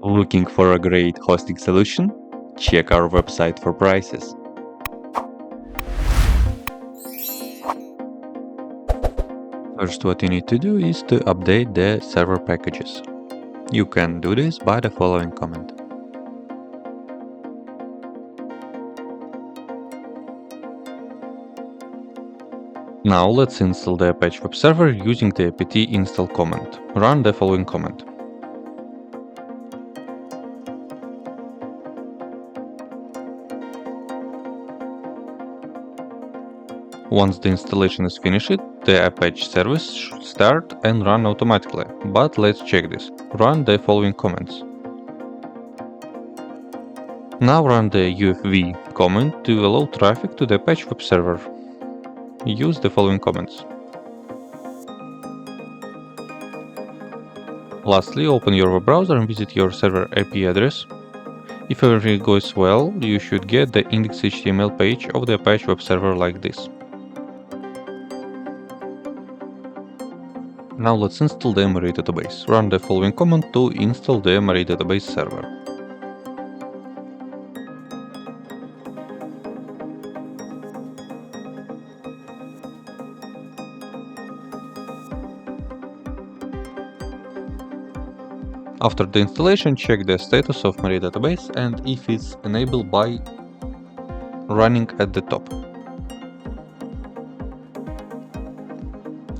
Looking for a great hosting solution? Check our website for prices. First, what you need to do is to update the server packages. You can do this by the following command. Now let's install the Apache web server using the apt-install command. Run the following command. Once the installation is finished, the Apache service should start and run automatically, but let's check this. Run the following commands. Now run the ufv command to allow traffic to the Apache web server. Use the following commands. Lastly, open your web browser and visit your server IP address. If everything goes well, you should get the index.html page of the Apache web server like this. Now let's install the mariadb. Run the following command to install the mariadb-server. After the installation, check the status of mariadb and if it's enabled by running at the top.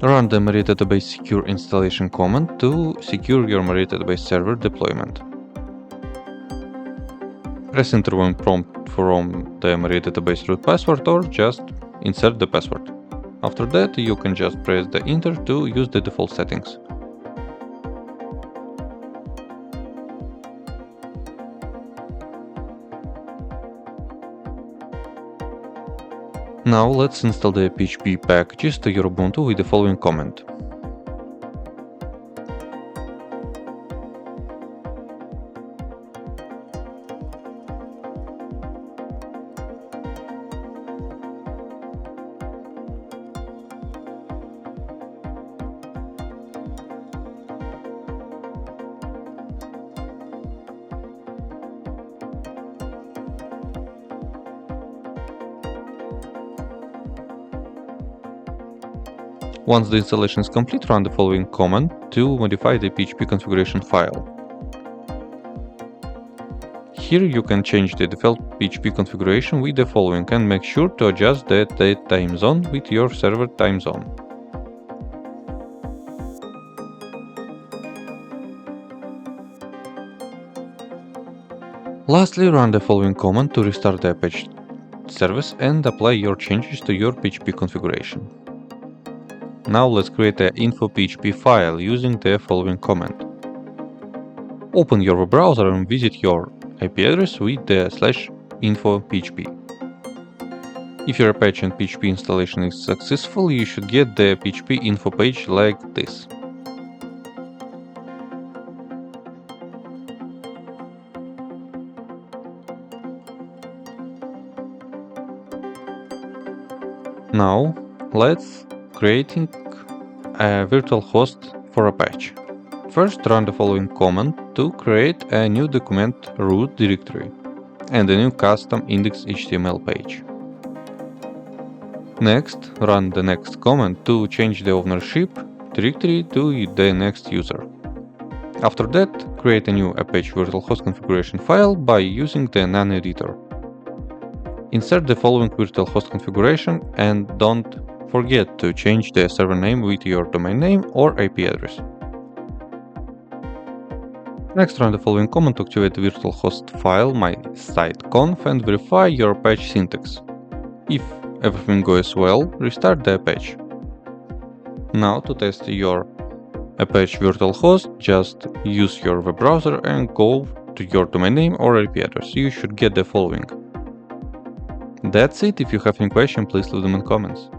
Run the mariadb-secure-installation command to secure your mariadb server deployment. Press enter when prompt from the mariadb root password or just insert the password. After that, you can just press the enter to use the default settings. Now let's install the PHP packages to your Ubuntu with the following command. Once the installation is complete, run the following command to modify the PHP configuration file. Here you can change the default PHP configuration with the following and make sure to adjust the date time zone with your server time zone. Lastly, run the following command to restart the Apache service and apply your changes to your PHP configuration. Now let's create an info.php file using the following command. Open your web browser and visit your IP address with the /info.php. If your Apache and PHP installation is successful, you should get the php-info page like this. Now let's creating a virtual host for Apache. First, run the following command to create a new document root directory and a new custom index.html page. Next, run the next command to change the ownership directory to the next user. After that, create a new Apache virtual host configuration file by using the NANO editor. Insert the following virtual host configuration and don't forget to change the server name with your domain name or IP address. Next, run the following command to activate the virtual host file mysite-conf and verify your Apache syntax. If everything goes well, restart the Apache. Now, to test your Apache virtual host, just use your web browser and go to your domain name or IP address. You should get the following. That's it. If you have any question, please leave them in comments.